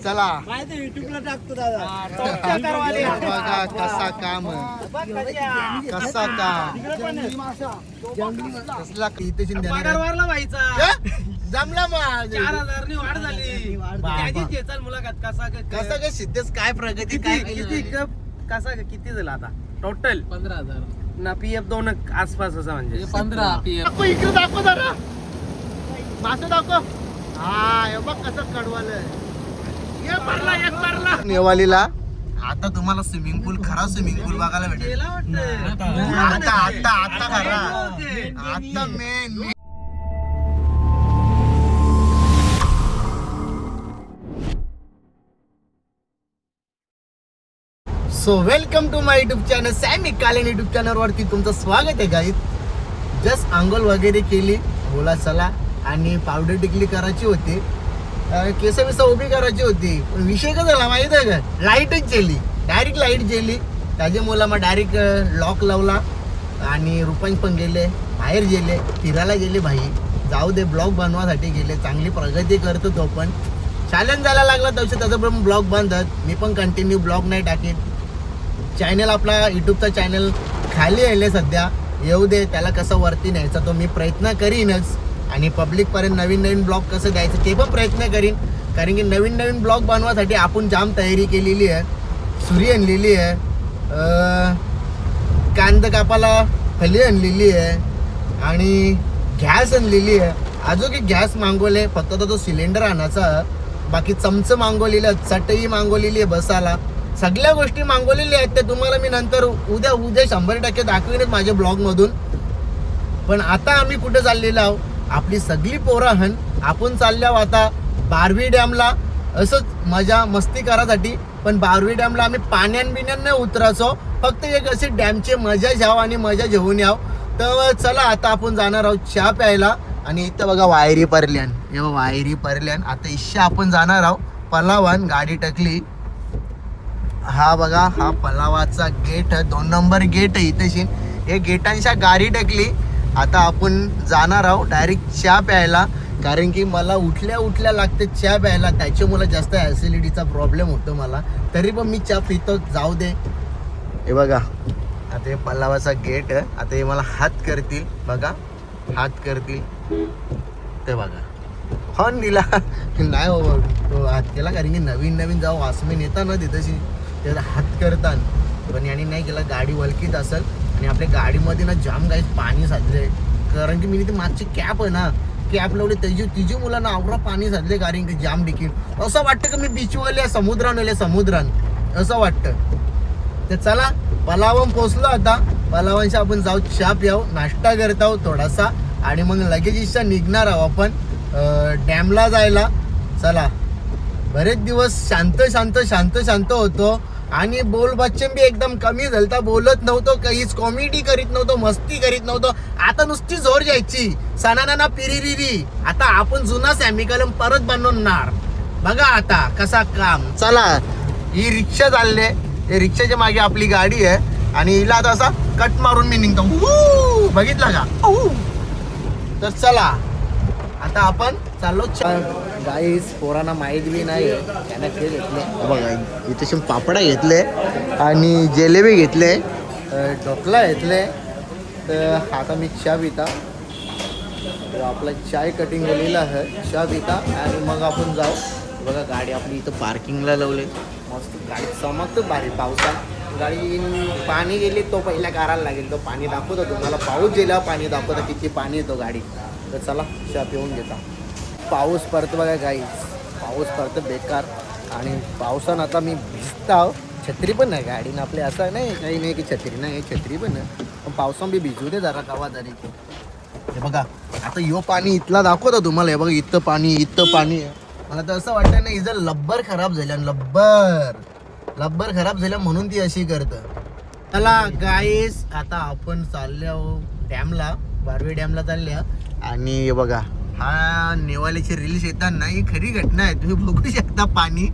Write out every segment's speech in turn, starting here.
चला युट्यूबला टाकतो दादा. बघा कसा काम कसा काम कसला इथे पगारवारला व्हायचा. जमला मग 4,000 नी वाढ झाली. त्याची चेतन मुलाखत कसा कसं काय सिद्धेश काय प्रगती काय किती कसा किती झाला आता टोटल 15,000 ना पीएफ 2 आसपास असं म्हणजे 15 PM. इकडे दाखव जरा मासे दाखव. हा हे बघ कसं कडवालं नेवालीला. आता तुम्हाला स्विमिंग पूल खरा स्विमिंग पूल बघायला भेटेल. गेला वाटतं. आता आता आता खरा आता main. So welcome to my YouTube channel सॅमी कालेन युट्यूब चॅनल वरती तुमचं स्वागत आहे गाईज. जस्ट आंघोळ वगैरे केली, बोला चला, आणि पावडर टिकली करायची होती, केस बिस उभी करायची होती. पण विषय काय झाला माहित आहे का, लाईटच गेली, डायरेक्ट लाईट गेली. त्याच्यामुळे मग डायरेक्ट लॉक लावला आणि रुपांश पण गेले, बाहेर गेले, फिरायला गेले. भाई जाऊ दे, ब्लॉग बनवासाठी गेले, चांगली प्रगती करतो तो पण. चॅलेंज जायला लागला तसे त्याचं पण ब्लॉग बांधत, मी पण कंटिन्यू ब्लॉग नाही टाकेन. चॅनल आपला युट्यूबचा चॅनल खाली आहे सध्या, येऊ दे, त्याला कसं वरती न्यायचा तो मी प्रयत्न करीनच. आणि पब्लिकपर्यंत नवीन नवीन ब्लॉग कसं द्यायचं ते पण प्रयत्न करीन. कारण की नवीन नवीन ब्लॉग बनवासाठी आपण जाम तयारी केलेली आहे. सुरी आणलेली आहे, कांदा कापाला फली आणलेली आहे आणि गॅस आणलेली आहे. अजून की गॅस मागवले, फक्त तो सिलेंडर आणायचा. बाकी चमचं मागवलेलं, चटई मागवलेली आहे बसाला, सगळ्या गोष्टी मागवलेल्या आहेत. ते तुम्हाला मी नंतर उद्या 100% दाखवीनच माझ्या ब्लॉगमधून. पण आता आम्ही कुठे चाललेलो आहोत, आपली सगळी पोराहन आपण चाललो आता बारवी डॅमला, असंच मजा मस्ती करायसाठी. पण बारवी डॅमला आम्ही पाण्यान बिण्यान नाही उतरायचो, फक्त एक अशी डॅमची मजा घ्याव आणि मजा घेऊन याव. तर चला आता आपण जाणार आहोत चहा प्यायला. आणि इथं बघा वायरी परल्यान, हे वायरी परल्यान. आता इच्छा आपण जाणार आहोत पलावान, गाडी टकली. हा बघा, हा पलावाचा गेट, 2 नंबर गेट आहे इथेशी. हे गेटांच्या गाडी टकली. आता आपण जाणार आहोत डायरेक्ट चहा प्यायला, कारण की मला उठल्या लागते चहा प्यायला. त्याच्यामुळे जास्त ॲसिडिटीचा प्रॉब्लेम होतो मला, तरी पण मी चहा पितो. जाऊ दे. हे बघा आता हे पलावाचा गेट आहे. आता हे मला हात करतील, बघा हात करतील, ते बघा हॉर्न दिला नाही हो तो हात केला, कारण की नवीन नवीन जाऊ वासमेन येतात ना तिथेशी, त्याला हात करतात. पण याने नाही केला, गाडी वलकीत असेल. आणि आपल्या गाडीमध्ये ना जाम काही पाणी साचले, कारण की मी तिथे मागची कॅप आहे ना, कॅप लावली, तिची मुलांना आवरा पाणी साचले, कारण की जाम डिकीन. असं वाटतं की मी बीचवाले समुद्रान असं वाटतं. तर चला पलावम पोचलो. आता पलावांशी आपण जाऊ, चहा प्याऊ, नाश्ता करत आहोत थोडासा, आणि मग लगेच इच्छा निघणार आहोत आपण डॅमला जायला. चला, बरेच दिवस शांत होतो आणि बोल बच्चन बी एकदम कमी झालता, बोलत नव्हतो, काहीच कॉमेडी करीत नव्हतो, मस्ती करीत नव्हतो. आता नुसती जोर जायची, सणाना पिरिरिरी. आता आपण जुना सॅमिकलम परत बनवणार. बघा आता कसा काम. चला, ही रिक्षा चालले, हे रिक्षाच्या मागे आपली गाडी आहे, आणि हिला आता असा कट मारून मी निघतो. बघितला का? तर चला आता आपण चाललो. गाईस पोरांना माहीत बी नाही, त्यांना खेळ घेतले बघा. इथे पापडा घेतले आणि जिलेबी घेतले, ढोकला घेतले. तर आता मी चहा पिता, आपला चाय कटिंग केलेला आहे, चहा पिता आणि मग आपण जाऊ. बघा गाडी आपली इथं पार्किंगला लावले, मस्त गाडी चमकतं भारी. पावसात गाडी पाणी गेली, तो पहिला करायला लागेल, तो पाणी दाखवतो तुम्हाला. पाऊस गेला पाणी दाखवतो किती पाणी येतो गाडी. तर चला चहा पिऊन घेता. पाऊस पडतं बघा गाईस, पाऊस पडतं बेकार. आणि पावसानं आता मी भिजता, छत्री पण नाही गाडीनं आपली, असं नाही काही नाही की छत्री नाही, छत्री पण नाही, पण पावसानं बी भिजू दे जरा कवा तरी. हे बघा आता यो पाणी इथला दाखवतो तुम्हाला. हे बघा इथं पाणी आहे. मला तर असं वाटतं ना, हिचं लब्बर खराब झाल्या, लब्बर खराब झाल्या म्हणून ती अशी करतं. चला गाईस आता आपण चाललो डॅमला, बारवी डॅमला चालल्या. आणि हे बघा, हा नेवालीचे रील्स येतात ना, ही खरी घटना आहे, तुम्ही बघू शकता. पाणी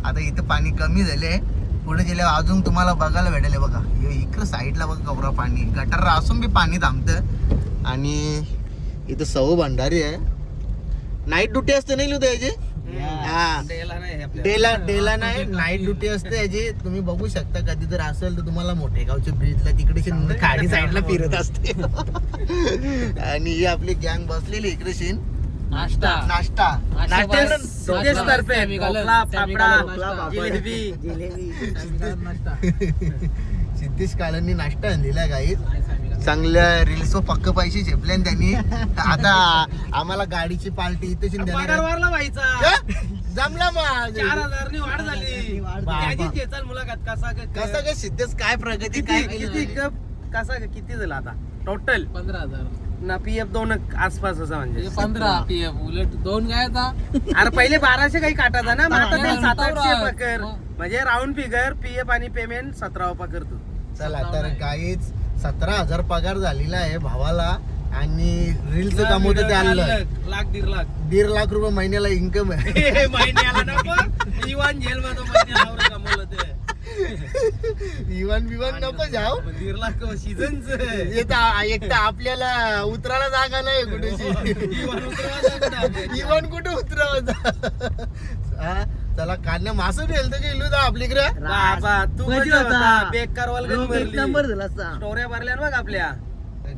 आता इथं पाणी कमी झाले, पुढे गेल्यावर अजून तुम्हाला बघायला भेटेल. बघा इकडं साईडला बघा कवरा पाणी, गटार असून बी पाणी थांबतं. आणि इथं सव भंडारी आहे, नाईट ड्युटी असते नाही लुद्याची. हा डेला नाही आपल्याला. डेला नाही, नाईट ड्युटी असते याची. तुम्ही बघू शकता, कधी जर असेल तर तुम्हाला मोठेगावच्या ब्रिजला तिकडे खाडी साईडला फिरत असते. आणि ही आपली गँग बसलेली इकडे नाश्ता सिद्धेश तर्फे ढोकळा, फाफडा, जिलेबी. सिद्धेश काळांनी नाश्ता आणलेला काही चांगल्या रील्स पक्क पैसे झेपले आणि त्यांनी. आता आम्हाला गाडीची पार्टी इथेच पगार देणार. वारला व्हायचा. जमला मग 4,000 नी वाढ झाली. त्याची चेचाल मुलाखत कसा कसं काय सिद्धेश काय प्रगती काय किती केली? कसा किती झाला आता टोटल 15,000 ना पीएफ 2 आसपास असं म्हणजे 15 पीएफ उलट 2 काय आता अरे पहिले 1200 काही काटायचा ना, मग आता ते 700-800 हो. पकर म्हणजे राऊंड फिगर पीएफ आणि पेमेंट 17 पकरतो. चला तर काहीच 17,000 पगार झालेला आहे भावाला. आणि रील्स काम होतं ते आणलं. लाख 1.5 लाख 1.5 लाख रुपये महिन्याला इन्कम आहे. महिन्याला नको इवन जेल मध्ये महिन्याला कमवलं ते. इवन बिवन नको जाऊ. 1.5 लाख सीझनच एक तर आपल्याला उतरायला जागा नाही कुठेशी. इवन कुठे उतरावं. हा चला काढण्या मासं नेल तर गेलो तर आपलीकडे. बाबा तू मजा कधी होता. होता बेकार वालगन एक नंबर भरली झाला असता. स्टोऱ्या भरल्या ना बघ आपल्या.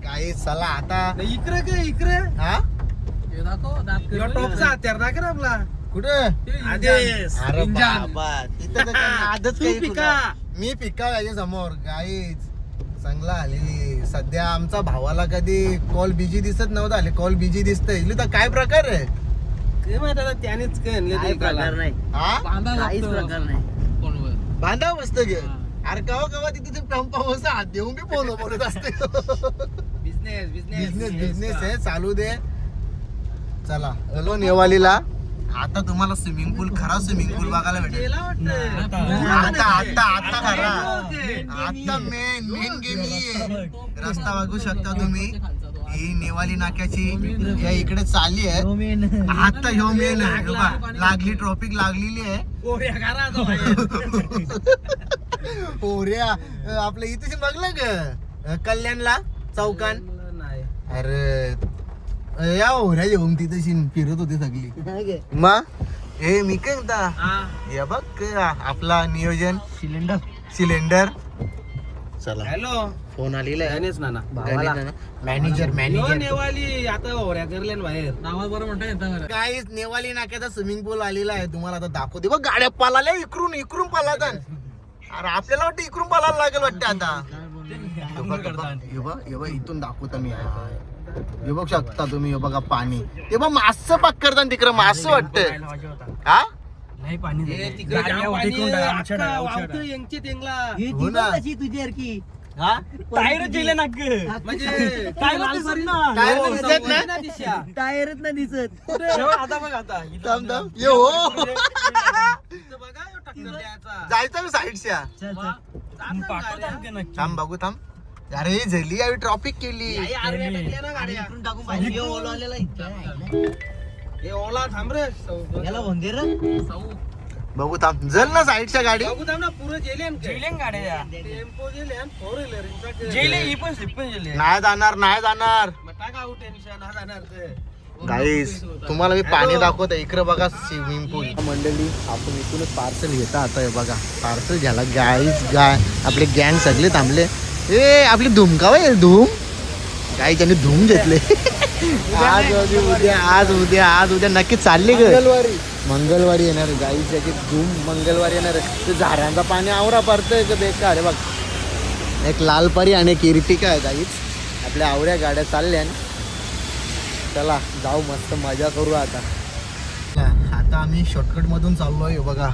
काही चला आता इकडे काय इकडे हा हे दाखव दात यो टॉपचा हत्यार दाखव आपला. कुठं आदेश अरे इंजान. बाबा तिथं तर काही नादच तू काही पिका. तुझा. मी पिका याच्या समोर गाईच चांगला आली. सध्या आमचा भावाला कधी कॉल बिजी दिसत नव्हता, आले कॉल बिजी दिसतंय. इल्लू तर काय प्रकार आहे काय माहित आता त्यानेच काय आणले काही ते प्रकार एकाला. नाही, हा बांधा काहीच प्रकार नाही. फोनवर बांधाव मस्त गे. हा. अरे कवा तिथे ते पंपा बस हात देऊन बी फोन बोलत असते. बिझनेस बिझनेस आहे, चालू दे. चला हॅलो नेवालीला. आता तुम्हाला स्विमिंग पूल, खरा स्विमिंग पूल बघायला भेटेल. गेला वाटतं. आता खरा. आता मेन गेम ही आहे. रस्ता बघू शकता तुम्ही. ही नेवाली नाक्याची या इकडे चालली आहे. रोमेन. आता ह्यो मेन आहे. हे बघा, लागली ट्रॉफिक लागलेली आहे. पोऱ्या करा आता बाहेर. पोऱ्या आपल्या इथे बघलं ग कल्याणला चौकान. नाही. अरे या ओऱ्या येऊन तिथे फिरत होती सगळी. हाय गे. मग हे मी काय म्हणता, हा. हे बघ आपला नियोजन सिलेंडर. चला हॅलो फोन आलेला आहे. गणेश नाना मॅनेजर यो नेवाली आता होऱ्या करल्या ना बाहेर. नावात बरं म्हणता येतं काहीच नेवाली नाक्याचा स्विमिंग पूल आलेला आहे. तुम्हाला आता दाखवते बघ. गाड्या पळाल्या इकडून पळातात. अरे आपल्याला वाटतं इकडून पळायला लागेल वाटतं आता. हे बघ इथून दाखवतो मी. हे बघ शकता तुम्ही. हे बघा पाणी. ते बघ मासं पाक करतात तिकडं. मासं वाटतं हा. हे तिकडे जाम पाणी आहे. अख्खा वावतं यांची तेंगला. ही हो ती ना. बघ कशी तुझी अरकी. हा टायर दिले ना म्हणजे काय लालसर ना. टायर हो, दिसत ना? सवय ना दिशा. टायरच ना दिसत. आता बघ आता थांब ये हो इथं बघा यो टक्कर द्यायचा. जायचं साईडच्या. चल चल. जात ना गाड्या. थांब बघू थांब. अरे झाली यावी ट्रॉफिक केली. या आडव्या टाकल्या ना गाड्या. इकडून टाकून पाहिजे. हे ओलावलेला इतका आहे. हे ओला थांब रे. याला वंदे रे. बघू थांब. जल ना साईडच्या गाडी. बघू थांब ना पुरं जेलेन गाड्या. टेम्पो जेलेन 4 व्हीलर नाही जाणार मग टाका आउट टेन्शन हा जाणार ते. गाईस तुम्हाला मी पाणी दाखवतो. इकडे बघा स्विमिंग पूल. मंडळी आपण इथूनच पार्सल घेता. आता हे बघा पार्सल घ्यायला गाईस आपले गँग सगळे थांबले. ए आपली धूम का आहे धूम. काही त्यांनी धूम घेतले. आज उद्या नक्की चालले ग. मंगळवारी येणार गाईस. त्याची धूम मंगळवारी येणार. ते झाडांचा पाणी आवरा पडतंय का बेकार. बघ एक लाल परी आणि एक इर्टिका आहे गाईच. आपल्या आवऱ्या गाड्या चालल्या. चला जाऊ मस्त मजा करू आता. आता आम्ही शॉर्टकट मधून चाललोय. बघा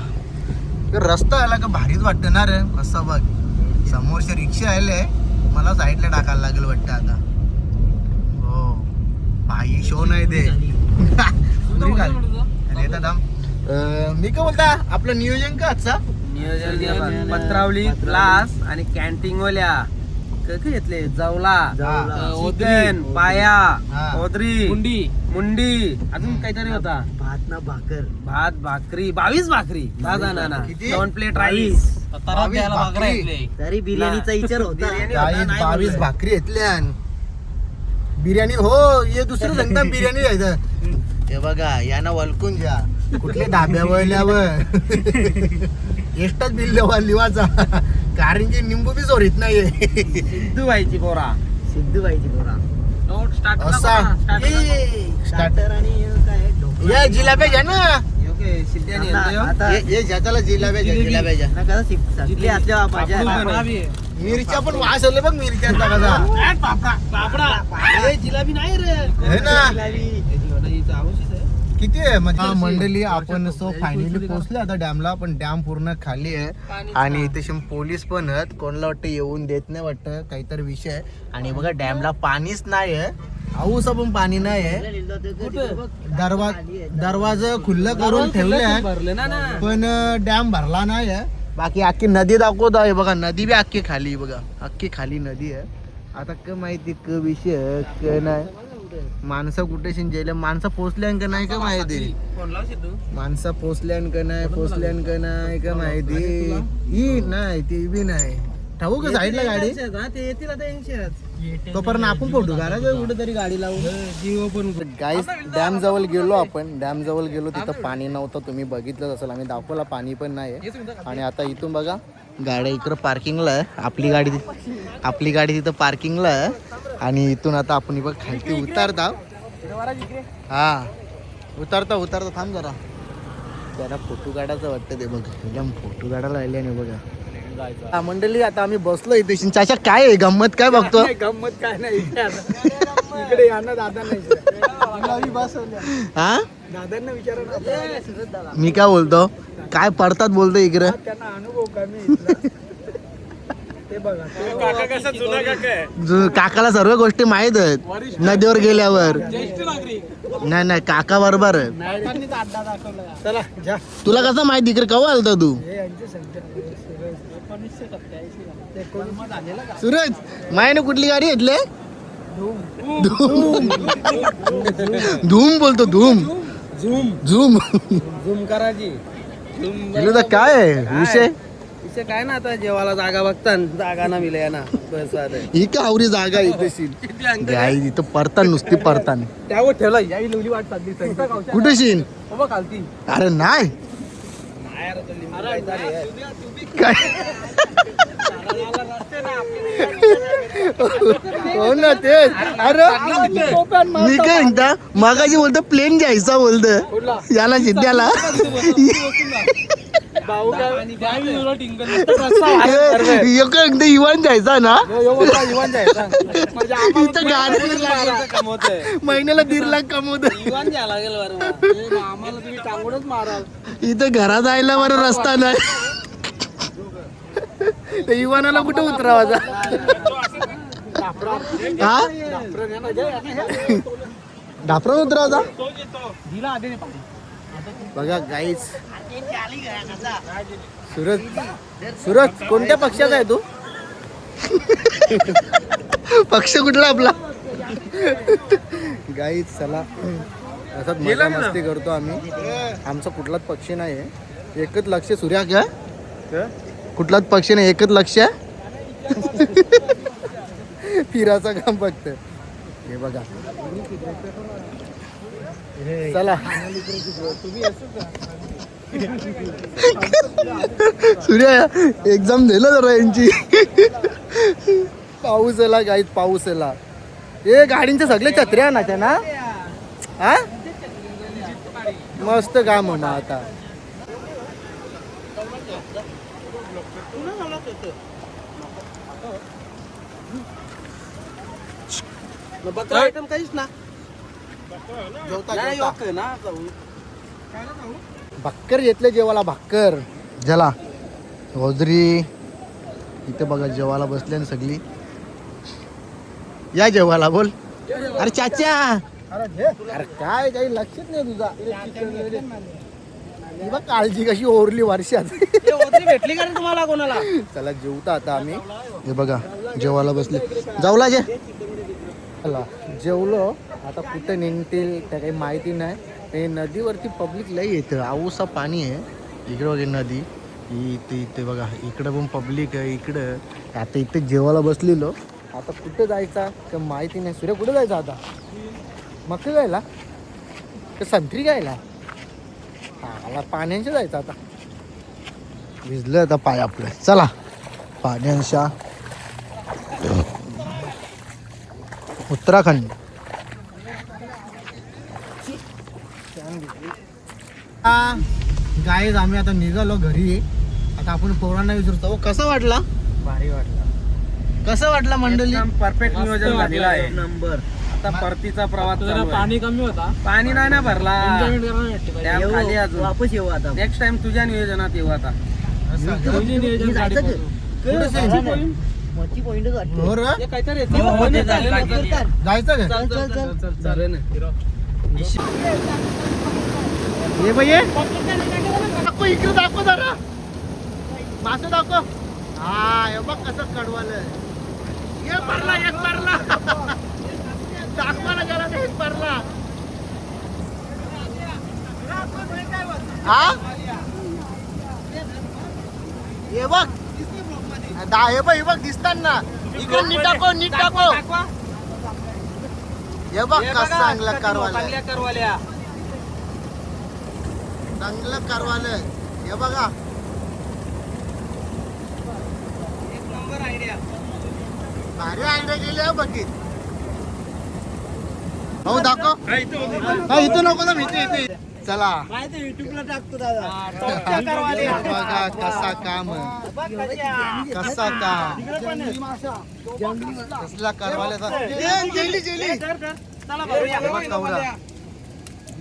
रस्ता आला का भारीच वाटतं ना रे. कसं बघ समोरच्या रिक्षा आले. मला साईडला टाकायला लागेल वाटतं आता. हो भाई शो नाही ते. अरे दादा मी काय बोलता आपलं नियोजन का आजचा. नियोजन पत्रावली क्लास आणि कॅन्टीन वाल्या काय घेतले जवला चिकन पाया हा. ओदरी मुंडी मुंडी अजून काहीतरी होता. भात ना भाकर. भात भाकरी 22 भाकरी. दादा नाना किती? 2 प्लेट राईस. तारात द्यायला भाकऱ्या भाकरी. इथले. तरी बिर्याणीचा विचार होता. बिर्याणी. गाईस नाही 22 बोललोय. भाकरी घेतल्या. बिर्याणी हो ये दुसरं सांगता बिर्याणी घ्यायचं. हे बघा यानं वलकून घ्या कुठले धाब्यावर एष्टच बिल लिवाचा कारण की निंबू बी चोरीत नाहीये सिद्धू व्हायची पोरा. सिद्धूबाईची पोरा नोट स्टार्ट असा. स्टार्टर आणि काय ढोकळा. या जिलाब्या घ्या ना ओके सिद्ध्याने आता- आता ये ज्याच्याला जिलाब्या घ्या जिलाब्या घ्या ना कसं सगळी आतल्या बापाच्या मिरच्या पण वास आले बघ मिरच्यांचा कसा जिलाबी नाही रे. है ना हिचं आवश्यक आहे. किती आहे म्हणजे मंडळी आपण सो फायनली पोहोचले आता डॅमला पण डॅम पूर्ण खाली आहे आणि इथे पोलीस पण आहेत कोणाला वाटतं येऊन देत नाही वाटतं काहीतरी विषय आहे. आणि बघा डॅमला पाणीच नाही आहे आऊसा पण पाणी नाही आहे दरवाजा खुल्लं करून ठेवले आहे भरले ना ना. पण डॅम भरला नाही आहे बाकी अख्खी नदी दाखवत आहे बघा नदी बी अख्खी खाली बघा अख्खी खाली नदी आहे आता क माहिती क विषय क नाही माणसं कुठे गेले माणसं पोचल्यान का नाही का माहिती फोन लाव सिद्धू. माणसं पोचल्यान का नाही का माहिती ही नाही ती बी नाही ठाऊ का साईडला गाडी ते येतील आता 80. तोपर्यंत आपण फोटो काढायचं कुठेतरी गाडी लावून जीव पण गाईस डॅम जवळ गेलो आपण डॅम जवळ गेलो तिथं पाणी नव्हतं तुम्ही बघितलंच असेल आम्ही दाखवला पाणी पण नाही आणि आता इथून बघा गाड्या इकडं पार्किंगला आहे आपली गाडी तिथं पार्किंगला आहे आणि इथून आता आपण बघ खालती उतारता हा उतारता थांब जरा त्याला फोटो काढायचं वाटतं ते बघ एकदम फोटो काढायला राहिले नाही बघा हा मंडळी आता आम्ही बसलो इथे चाचा काय आहे गंमत काय बघतो गंमत काय नाही इकडे या ना दादा नाही हा दादांना विचारा मी काय बोलतो काय पडतात बोलतो इकडे त्यांना अनुभव कमी ते बघा काका कसा जुना काका आहे. काकाला सर्व गोष्टी माहित आहेत नदीवर गेल्यावर नाही काका बरोबर आहे अड्डा दाखवला. चला जा. तुला कसं माहिती इकडे कवा आलता तू हे यांचे संख्या 1987 झालेला का. सूरज मायने कुठली गाडी घेतली धूम बोलतो धूम झूम झूम झूम करायची. गेलो तर काय आहे विषय इथे काय ना आता जेवायला जागा बघता जागा ना मिळे ना बस आता. ही का आवरी जागा इथे गाई इथं परतान नुसती परतान त्यावर ठेवला याही लवली वाट चालली कुठे शिन बाबा खालती. अरे नाही काय हो ना तेच अरे मी काय म्हणता मागाशी बोलतो प्लेन घ्यायचा बोलतो याला जिद्द्याला भाऊ काय इव्हन जायचा ना इवान जायचा इथं गाडी महिन्याला 1.5 लाख कमवत इवान घ्यायला लागेल बरं आम्हाला तुम्ही टांगूनच माराल. इथं घरात जायला बरं रस्ता नाही तर इवानाला कुठं उतरावाचा हा ढापरा उतरावाचा बघा गाईच सूरज कोणत्या पक्षाचा आहे तू पक्ष कुठला आपला गाईच चला असंच मजा मस्ती करतो आम्ही आमचा कुठलाच पक्ष नाही आहे एकच लक्ष सूर्या काय कुठलाच पक्ष नाही एकच लक्ष फिराचं काम फक्त हे बघा चला सूर्या एक्झाम दिलं जरा यांची पाऊस आला गाईत पाऊस आला हे गाडींच्या सगळे छत्र्या ना त्या ना हा मस्त काम म्हणा आता बकरा आयटम काहीच ना भाक्कर घेतले जेवाला भाक्कर जला होजरी इथे बघा जेवाला बसले ना सगळी या जेवाला बोल अरे चाचा अरे काय काही लक्षच नाही तुझा ही बघ काळजी कशी ओरली वर्षात भेटली का तुम्हाला कोणाला. चला जेवता आता आम्ही हे बघा जेवायला बसले जाऊला जे चला जेवलो आता कुठं निघतील त्या काही माहिती नाही हे नदीवरती पब्लिक लई येतं आऊसा पाणी आहे इकडे बघा नदी इथे बघा इकडं पण पब्लिक आहे इकडं आता इथे जेवायला बसलेलो आता कुठं जायचा का माहिती नाही सूर्य कुठं जायचं आता मग जायला ते संत्री घ्यायला मला पाण्याशी जायचं आता भिजलं आता पाय आपलं चला पाण्याशा उत्तराखंड गाईज आम्ही आता निघालो घरी आता आपण पोरांना विचारतो कसं वाटला भारी वाटलं कसं वाटलं मंडळी परफेक्ट नियोजन झालेलं आहे नंबर आता परतीचा प्रवास जरा चालू आहे. पाणी कमी होता पाणी नाही ना भरला एन्जॉयमेंट करायला भेटते पाहिजे. डॅम खाली अजून वापस येऊ आता नेक्स्ट टाइम तुझ्या नियोजनात येऊ आता दोन्ही नियोजन गाडी जायचं पकडू. मोठी पॉइंटच वाटते हो रे? हे काहीतरी जायचं का चल चल चल चालेल ना. ये बाई ये. दाखव इकडे दाखव जरा मासं दाखव हा हे बघ कसं कडवालं एक भरला दाखवायला गेला तर एक भरला हा हे बघ हे बघ दिसतात ना इकडे नीट टाको हे बघ कसं चांगलं कारवालं करवाल्या चांगलं कारवालं हे बघा एक नंबर आयडिया भारी आयडिया गेली बघित हो दाखव हा इथं नको ना इथे चला युट्यूबला टाकतो दादा बघा कसा काम कसा काम कसला कारवाल्याचा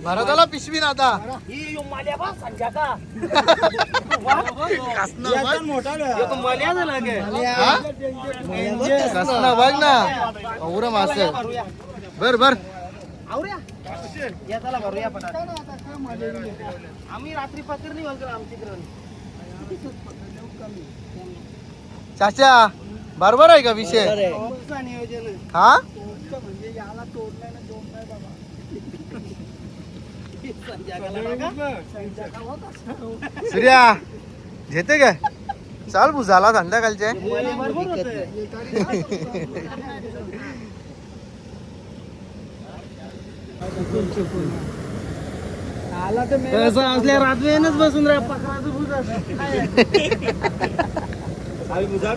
भरताला पिशवी ना आता कसला बघ ना औरम असं बर आम्ही रात्री पत्र नाही बोलतो आमच्याकडे चाचा बरोबर आहे का विषय नियोजन हा सूर्या घेते काय चाल भुजाला संध्याकाळचे कसं असल्या रात्रीनच बसून राहा पकडाचं भूत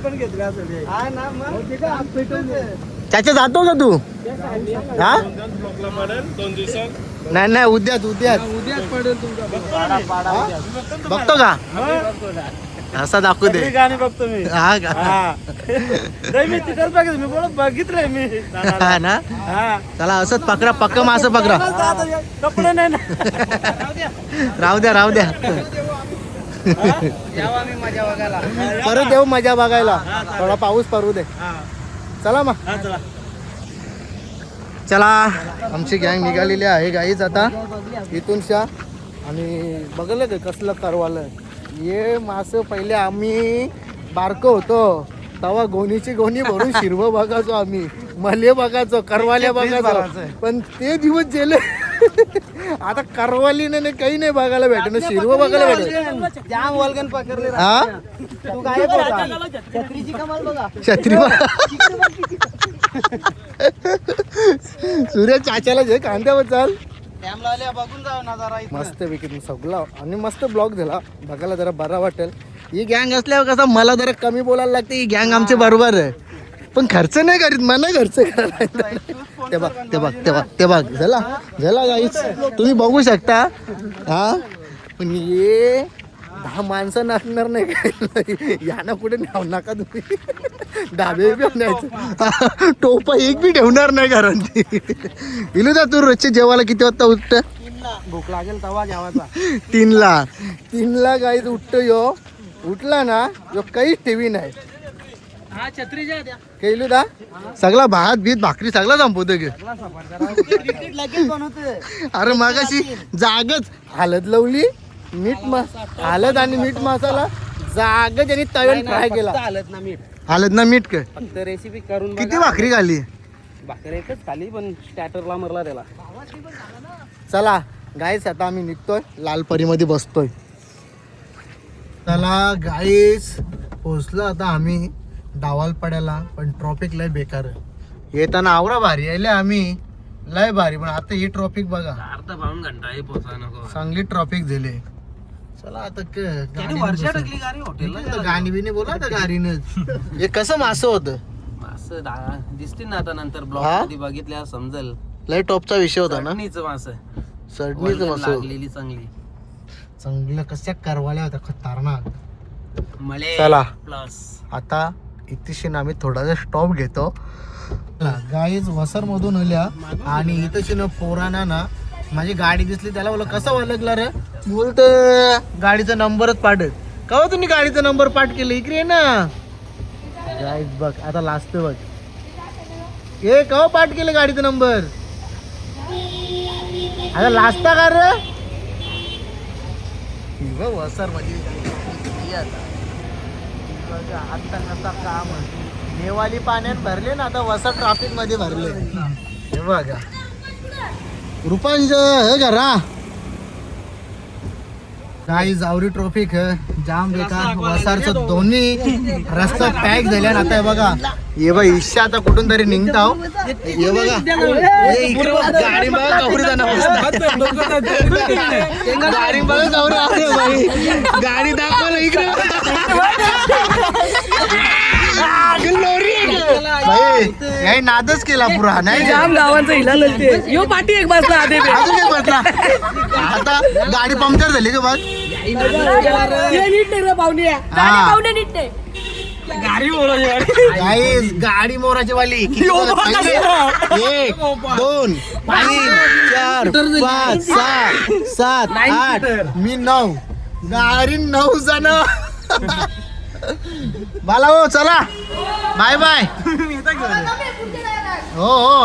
पण घेतला चाचा जातो का तू हा नाही उद्याच उद्याच पडेल तुमचा बघतो का असा दाखवू दे गाणी बघतो मी हा का नाही मी तिथंच बघितलं मी बोलत बघितलंय मी हा ना हा चला असंच पकडा पक्क मासं पकडा कपडे नाही ना राहू द्या यावा मी मजा बघायला परत देऊ मजा बघायला थोडा पाऊस पडू दे चला मग चला आमची गँग निघालेली आहे गाईच आता इथूनशा आणि बघलं का कसलं करवालं ये मास पहिले आम्ही बारकं होतो तेव्हा गोणीची गोणी भरून शिरवं बघायचो आम्ही मले बघायचो करवाल्या बघायचो पण ते दिवस गेले आता करवाली नाही काही नाही बघायला भेटत शिरवं बघायला भेटत जाम वल्गन पकडले हा तू काय बोलता छत्रीची कमाल बघा छत्री सूर्य चाच्याला जे कांद्यावर चाल डॅम लावल्या बघून जाऊ ना जरा इथं. मस्त पैकी सगळा आणि मस्त ब्लॉग झाला बघायला जरा बरा वाटेल ही गँग असल्यावर कसं मला जरा कमी बोलायला लागते ही गँग आमच्या बरोबर आहे पण खर्च नाही करीत मला खर्च करायला ते बघ झाला गाईच तुम्ही बघू शकता हा पण ये 10 माणसं नाचणार नाही काय यांना पुढे न्याव नका तुम्ही डाबे बी न्यायचं टोपा एक बी ठेवणार नाही कारण ती इलू जा तू रोजच्या जेवायला किती वाजता उठत भूक लागेल तवा जेवायचा 3ला गाईच उठतो यो उठला ना यो काहीच ठेवी नाही हा छत्री ज्या द्या केलू दा सगळा भात बीत भाकरी सगळा संपवतो गे लगेच बनवते अरे मागाशी जागच हळद लावली हळद आणि मीठ मसाला जागच आणि तव्याने फ्राय केला हालत ना मीठ हळद ना मीठ काय फक्त रेसिपी करून किती भाकरी खाली भाकर एकच खाली पण स्टॅटरला मरला त्याला चला गाईस आता आम्ही निघतोय लालपरीमध्ये बसतोय चला गाईस पोचलो आता आम्ही डावालपाड्याला पण ट्रॉफिक लय बेकार आहे येताना आवरा भारी यायला आम्ही लय भारी पण आता ही ट्रॉफिक बघा अर्धा पाऊण घंटा आहे पोचा नको चांगली ट्रॉफिक झाली. चला आता त्याने वर्षा टाकली गाडी हॉटेलला गाणी बिनी बोला तर गाडीनं. हे कसं मासं होतं, असं दिसते ना आता नंतर ब्लॉग हा? मध्ये बघितल्यावर समजेल. लय टॉपचा विषय होता ना. चटणीचं मास चटणीचं मासं लागलेली चांगली चांगलं कशा करवाल्या होत्या खतरनाक. मले चला. प्लस आता इथेशी आम्ही थोडासा स्टॉप घेतो. गाईज वसर मधून आल्या आणि इथेशी ना पोरांना ना माझी गाडी दिसली, त्याला बोला कसं ओळखला रे, बोलत गाडीचा नंबरच पाठत. का हो तुम्ही गाडीचा नंबर पाठ केलं, इकडे ये ना. गाईज बघ आता लास्ट बघ, ए का पाठ केलं गाडीचा नंबर, आता लास्टा का रे. वसर मध्ये आता नसा काम नेवाली पाण्यात भरले ना, आता वसा ट्रॅफिक मध्ये भरले. हे बघा रुपांश हे करा काही जावरी ट्रॉफिक जाम बेकार. वसारचं दोन्ही रस्ता पॅक झाले. आता हे बघा, हे बघा इच्छा आता कुठून तरी निघताव. हे बघा हे इकडे बघ, गाडी बघा गौरी जाणार गाडी बघा गौरी अरे बाई, गाडी दाखवलं इकडे भाई. याही नादच केला पुरा नाही जाम गावांचा हिला ते यो पाठी एक बसला आधी अजून एक बसला. आता गाडी पंक्चर झाली का बघ. नीट नाही रे पाहुणे हा. नीट नाही. गाडी बोलायची गाईस गाडी मोराची वाली किती बघा, पहिले? 1 2 3 4 5 6 7 8 मी 9 गाडी 9 जण. बाला हो चला बाय बाय. हो हो